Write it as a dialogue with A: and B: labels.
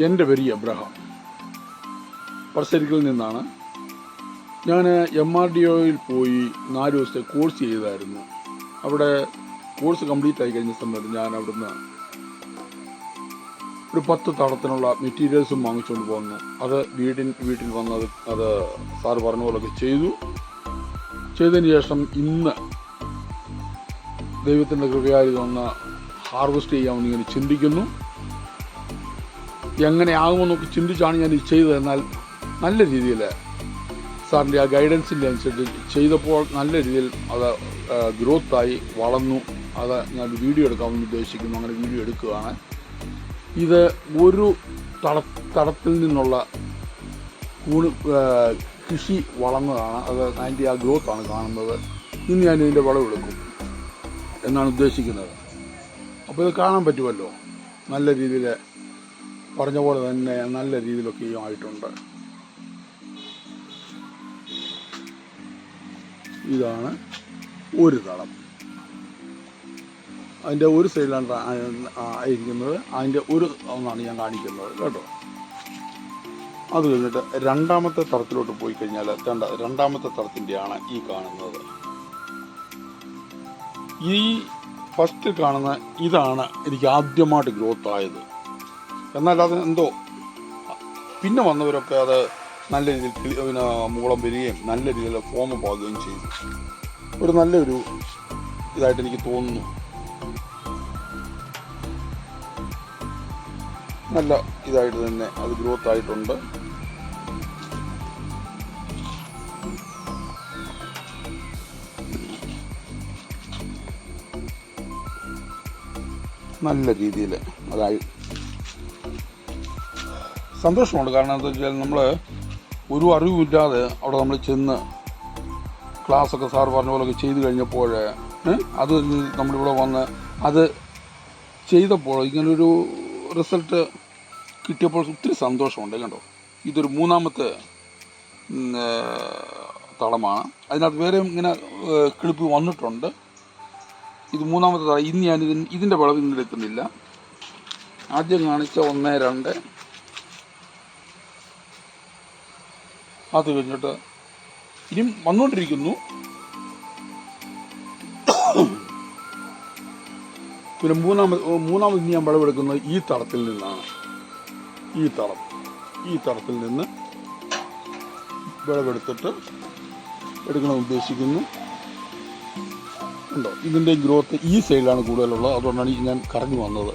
A: എൻ്റെ പേര് എബ്രഹാം, പർസരിക്കലിൽ നിന്നാണ്. ഞാൻ MRDOയിൽ പോയി 4 ദിവസത്തെ കോഴ്സ് ചെയ്തായിരുന്നു. അവിടെ കോഴ്സ് കംപ്ലീറ്റ് ആയി കഴിഞ്ഞ സമയത്ത് ഞാൻ അവിടുന്ന് ഒരു 10 തടത്തിനുള്ള മെറ്റീരിയൽസും വാങ്ങിച്ചുകൊണ്ട് പോന്നു. അത് വീട്ടിൽ വന്നത് അത് സാറ് പറഞ്ഞ പോലൊക്കെ ചെയ്തതിന് ശേഷം ഇന്ന് ദൈവത്തിൻ്റെ കൃപയായി ഒന്ന് ഹാർവെസ്റ്റ് ചെയ്യാമെന്ന് ഇങ്ങനെ ചിന്തിക്കുന്നു. എങ്ങനെയാകുമെന്നൊക്കെ ചിന്തിച്ചാണ് ഞാൻ ഇത് ചെയ്തത്. എന്നാൽ നല്ല രീതിയിൽ സാറിൻ്റെ ആ ഗൈഡൻസിൻ്റെ അനുസരിച്ച് ചെയ്തപ്പോൾ നല്ല രീതിയിൽ അത് ഗ്രോത്തായി വളർന്നു. അത് ഞാൻ വീഡിയോ എടുക്കാമെന്ന് ഉദ്ദേശിക്കുന്നു. അങ്ങനെ വീഡിയോ എടുക്കുകയാണ്. ഇത് ഒരു തടത്തിൽ നിന്നുള്ള കൃഷി വളർന്നതാണ്. അത് അതിൻ്റെ ആ ഗ്രോത്താണ് കാണുന്നത്. ഇന്ന് ഞാൻ ഇതിൻ്റെ വിളവെടുക്കും എന്നാണ് ഉദ്ദേശിക്കുന്നത്. അപ്പോൾ ഇത് കാണാൻ പറ്റുമല്ലോ. നല്ല രീതിയിൽ പറഞ്ഞ പോലെ തന്നെ നല്ല രീതിയിലൊക്കെയും ആയിട്ടുണ്ട്. ഇതാണ് ഒരു തളം. അതിൻ്റെ ഒരു സൈഡിലാണ് ആയിരിക്കുന്നത്. അതിൻ്റെ ഒരു ഒന്നാണ് ഞാൻ കാണിക്കുന്നത് കേട്ടോ. അത് കഴിഞ്ഞിട്ട് രണ്ടാമത്തെ തളത്തിലോട്ട് പോയി കഴിഞ്ഞാൽ രണ്ടാമത്തെ തളത്തിൻ്റെയാണ് ഈ കാണുന്നത്. ഈ ഫസ്റ്റ് കാണുന്ന ഇതാണ് എനിക്ക് ആദ്യമായിട്ട് ഗ്രോത്ത് ആയത്. എന്നാൽ അത് എന്തോ പിന്നെ വന്നവരൊക്കെ അത് നല്ല രീതിയിൽ പിന്നെ മുകളം വരികയും നല്ല രീതിയിൽ ഫോം ആകുകയും ചെയ്തു. ഒരു നല്ലൊരു ഇതായിട്ട് എനിക്ക് തോന്നുന്നു. നല്ല ഇതായിട്ട് തന്നെ അത് ഗ്രോത്ത് ആയിട്ടുണ്ട്. നല്ല രീതിയിൽ അതായി സന്തോഷമുണ്ട്. കാരണം എന്താ വെച്ചാൽ നമ്മൾ ഒരു അറിവുമില്ലാതെ അവിടെ നമ്മൾ ചെന്ന് ക്ലാസ്സൊക്കെ സാർ പറഞ്ഞ പോലൊക്കെ ചെയ്ത് കഴിഞ്ഞപ്പോൾ അത് നമ്മളിവിടെ വന്ന് അത് ചെയ്തപ്പോൾ ഇങ്ങനൊരു റിസൾട്ട് കിട്ടിയപ്പോൾ ഒത്തിരി സന്തോഷമുണ്ട് കേട്ടോ. ഇതൊരു മൂന്നാമത്തെ തളമാണ്. അതിനകത്ത് വേറെ ഇങ്ങനെ കിളിപ്പ് വന്നിട്ടുണ്ട്. ഇത് മൂന്നാമത്തെ തളം. ഇന്ന് ഞാൻ ഇതിൻ്റെ വിളവ് ഇന്ന് എടുക്കുന്നില്ല. ആദ്യം കാണിച്ച 1, 2 അത് കഴിഞ്ഞിട്ട് ഇനിയും വന്നുകൊണ്ടിരിക്കുന്നു. പിന്നെ മൂന്നാമത് ഇനി ഞാൻ വിളവെടുക്കുന്നത് ഈ തളത്തിൽ നിന്നാണ്. ഈ തളത്തിൽ നിന്ന് വിളവെടുത്തിട്ട് എടുക്കണമെന്ന് ഉദ്ദേശിക്കുന്നു. ഉണ്ടോ ഇതിൻ്റെ ഗ്രോത്ത് ഈ സൈഡിലാണ് കൂടുതലുള്ളത്. അതുകൊണ്ടാണ് ഞാൻ കറങ്ങി വന്നത്.